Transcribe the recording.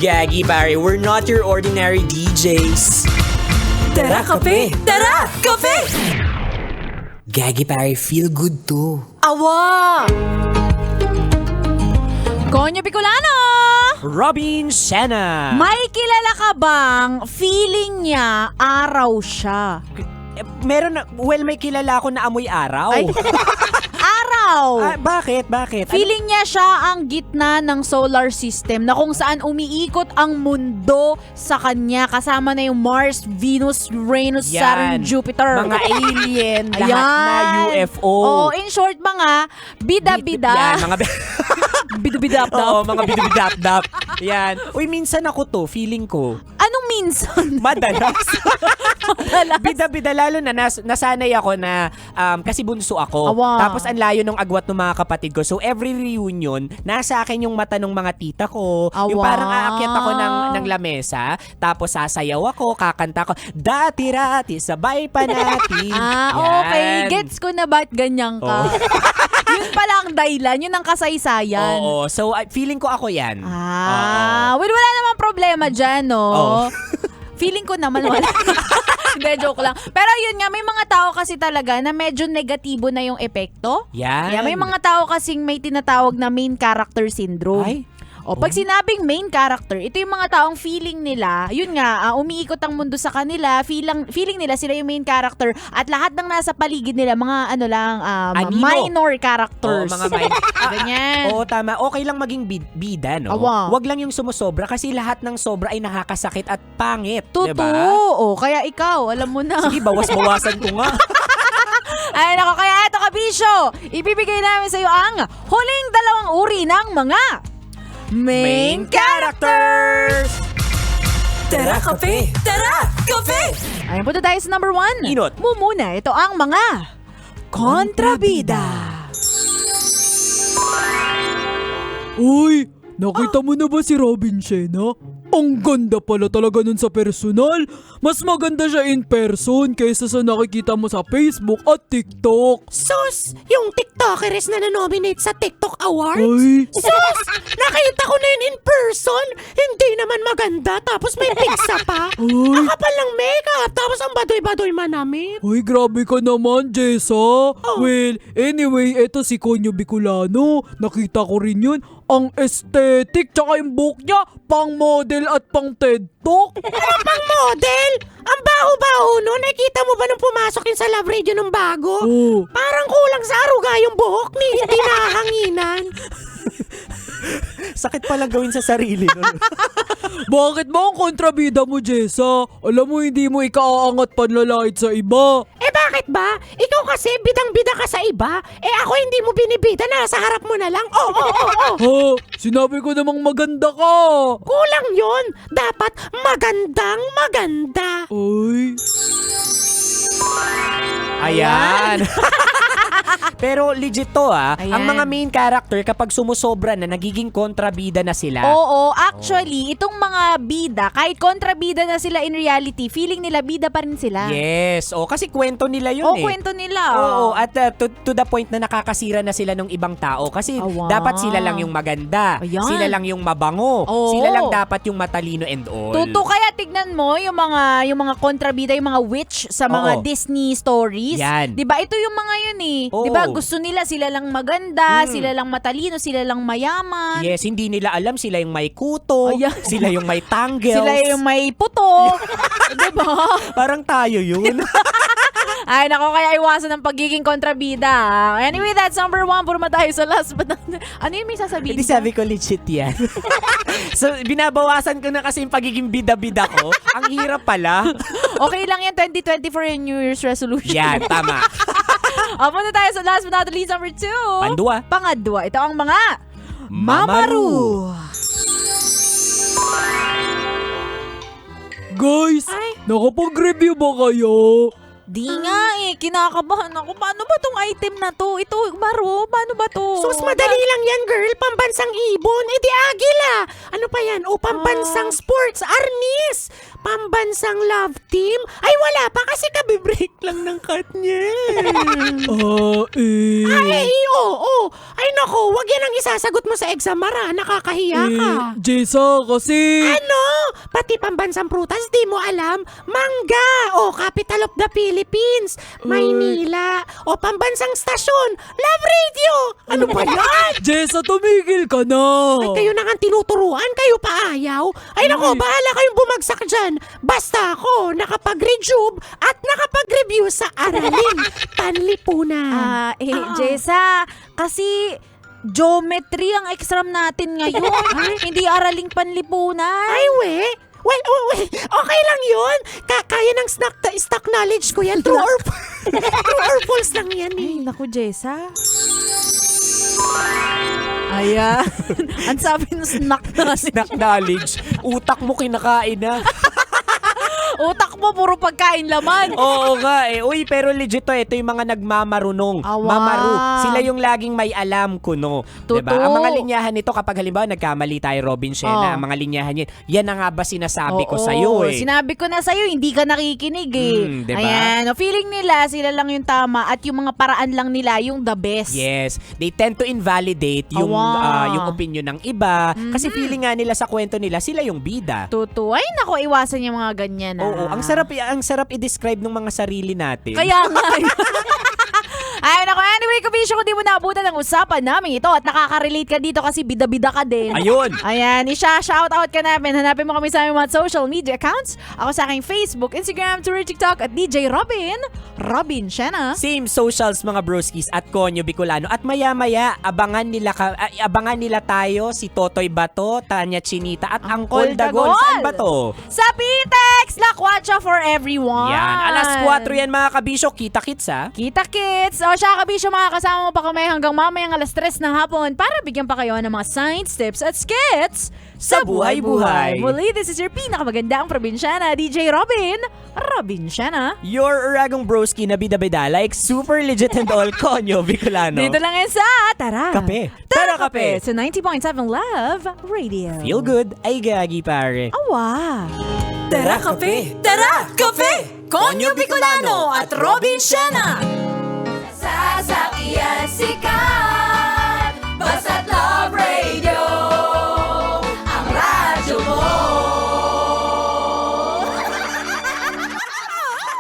Gagi, pare, we're not your ordinary DJs. Tara, kape! Tara, kape! Gagi, pare, feel good too. Awa! Konyo Bicolano! Robin Sena. May kilala ka bang feeling niya araw siya? Meron na, may kilala ako na amoy araw. Ay, araw! Bakit? Feeling niya siya ang gitna ng solar system na kung saan umiikot ang mundo sa kanya. Kasama na yung Mars, Venus, Uranus, Yan. Saturn, Jupiter. Mga alien, lahat Ayan. na UFO. Oh, in short, mga bida-bida. Yan, mga Bida-bida-dap. Oo, mga bidubidap-dap. Yan. Uy, minsan ako to, feeling ko. Anong minsan? Madalas. Bida-bida, lalo na nasanay ako na kasi bunso ako. Awa. Tapos ang layo ng agwat ng mga kapatid ko. So every reunion, nasa akin yung mata ng mga tita ko. Yung Awa. parang aakyat ako ng lamesa. Tapos sasayaw ako, kakanta ko, dati-rati, sabay pa natin. Okay. Yan. Gets ko na ba't ganyan ka. Oo. Yun pala ang dahilan. Yun ang kasaysayan. Oo. So feeling ko ako yan. Well, wala namang problema dyan, no? Oo. Feeling ko naman wala. Hindi, joke lang. Pero yun nga, may mga tao kasi talaga na medyo negatibo na yung epekto. Yan. Yeah, may mga tao kasing may tinatawag na main character syndrome. Ay. O, pag sinabing main character, ito yung mga taong feeling nila, yun nga, umiikot ang mundo sa kanila, feeling nila sila yung main character, at lahat ng nasa paligid nila, mga ano lang, Anino. minor characters. Oo, mga minor. Ganyan. Oo, tama. Okay lang maging bida, no? Awa. Wag lang yung sumusobra kasi lahat ng sobra ay nakakasakit at pangit. Totoo. Diba? Kaya ikaw, alam mo na. Sige, bawas-bawasan ko nga. Ay nako, kaya eto kabisyo, ibibigay namin sa iyo ang huling dalawang uri ng mga main characters. Tara, kape! Tara, kape! Ayun, punta tayo sa number 1. Inot. Muna, ito ang mga kontrabida. Uy, nakita mo na ba si Robin Sena? Ang ganda pala talaga nun sa personal. Mas maganda siya in person kaysa sa nakikita mo sa Facebook at TikTok. Sus! Yung TikTokeres na na-nominate sa TikTok Awards? Ay, Sus! Nakita ko na yun in person. Hindi naman maganda. Tapos may pizza pa. ay, Ang kapal ng makeup. Tapos ang badoy-badoy manamit. ay, grabe ka naman, Jessa. Well, anyway, eto si Konyo Bicolano. Nakita ko rin yun. Ang aesthetic, tsaka yung buhok niya, pang model at pang TED Talk. Pang model! Ang baho-baho no. Nakita mo ba nung pumasok yun sa Love Radio nung bago? Oh. Parang kulang sa aruga yung buhok ni hindi nahanginan. Sakit pala gawin sa sarili nun. Bakit ba ang kontrabida mo, Jessa? Alam mo, hindi mo ikaaangat panlalait sa iba. Bakit ba? Ikaw kasi bidang-bida ka sa iba. Ako hindi mo binibida. Nasa harap mo na lang. Oo. Ha? Sinabi ko namang maganda ka. Kulang yon. Dapat magandang maganda. Ay. Ayan. Pero legit to Ayan. Ang mga main character kapag sumusobra na nagiging kontrabida na sila. Oo, actually, itong mga bida, kahit kontrabida na sila in reality, feeling nila bida pa rin sila. Yes. Kasi kwento nila yun Oo, eh. kwento nila. Oo, at to the point na nakakasira na sila ng ibang tao kasi Awa. dapat sila lang yung maganda. Ayan. Sila lang yung mabango. Oo. Sila lang dapat yung matalino and all. Totoo, kaya tignan mo yung mga kontrabida, yung mga witch sa mga Oo. Disney stories. Yan. 'Di ba? Ito yung mga yun eh. Oo. 'Di ba? Gusto nila sila lang maganda, sila lang matalino, sila lang mayaman. Yes, hindi nila alam sila yung may kuto, Ayan. sila yung may tanggels. Sila yung may puto. 'Di ba? Parang tayo yun. Ay, nako, kaya iwasan ng pagiging kontrabida. Anyway, that's number 1. Puro tayo sa last. But, ano yung may sasabihin? Hindi sabi ko legit yan. So, binabawasan ko na kasi yung pagiging bida-bida ko. Ang hirap pala. Okay lang yan, 2024 yung New Year's resolution. Yan, tama. Punta tayo sa last but not least, number 2. Pandua. Pangadwa. Ito ang mga Mamaru. Guys, nakapag-review ba kayo? Di nga kinakabahan ako. Paano ba tong item na to? Ito, Maro, paano ba to? Sus, madali lang yan, girl. Pambansang ibon. E di agila. Ano pa yan? O, pambansang sports. Arnis. Pambansang love team. Ay, wala pa kasi kabibreak lang ng cut niya. Ay, oo. Ay, nako. Wag yan ang isasagot mo sa exam, Mara. Nakakahiya ka. Jessa, kasi... Ano? Pati pambansang prutas, di mo alam? Mangga! O, capital of the Philippines. Maynila. O, pambansang stasyon. Love radio! Ano ba yan? Jessa, tumigil ka na! Ay, kayo na nga tinuturuan, kayo pa ayaw. Ay, nako, bahala kayong bumagsak dyan. Basta ako, nakapag-rejuve at nakapag-review sa aralin. Panlipunan. Jessa, kasi geometry ang exam natin ngayon. Hindi araling panlipunan. Ay, we. Well, okay lang yun. Kaya ng stock knowledge ko yan. True or false lang yan Ay, naku, Jessa. Ayan. Ang sabi ng snack na. Snack knowledge. Utak mo kinakain na. Utak mo, puro pagkain laman. Oo nga eh. Uy, pero legit to. Ito yung mga nagmamarunong. Awa. Mamaru. Sila yung laging may alam kuno. Diba? Totoo. Ang mga linyahan nito, kapag halimbawa nagkamali tayo, Robin Shena, ang mga linyahan yan na nga ba sinasabi ko sa'yo eh. Sinabi ko na sa'yo, hindi ka nakikinig eh. Diba? Ayan. O, feeling nila, sila lang yung tama at yung mga paraan lang nila yung the best. Yes. They tend to invalidate yung Awa. yung opinion ng iba. Kasi feeling nga nila sa kwento nila, sila yung bida. Totoo. Ay, naku, iwasan yung mga ganyan. Oo, ang sarap i-describe ng mga sarili natin. Kaya nga. Ay, naku, anyway, kabisyo ko di mo naabutan ang usapan namin ito at nakaka-relate ka dito kasi bida-bida ka din. Ayun. Ayan, shoutout ka namin. Hanapin mo kami sa aming mga social media accounts. Ako sa aking Facebook, Instagram, Twitter, TikTok at DJ Robin Shena. Same socials mga broskis at Konyo Bicolano. At maya-maya, abangan nila tayo, si Totoy Bato, Tanya Chinita at Angkol Dagol. Saan ba to? Sa Pitex! Lakwatsa for everyone! Yan, alas 4 yan mga kabisyo. Kita-kits ha? Kita-kits! O siya kabisyo, makakasama mo pa kami hanggang mamayang alas 3 ng hapon para bigyan pa kayo ng mga science tips at skits Sa buhay-buhay. Muli, this is your pinakamagandang probinsyana, DJ Robin Shena. Your Uragong broski na bida-bida like super legit and all Konyo Bicolano. Dito lang yan sa Tara! Kape. Tara Kape! Sa 90.7 Love Radio. Feel good. Ay gagi pare. Awa! Tara Kape! Tara Kape! Konyo Bicolano at Robin Shena! Sasakyan si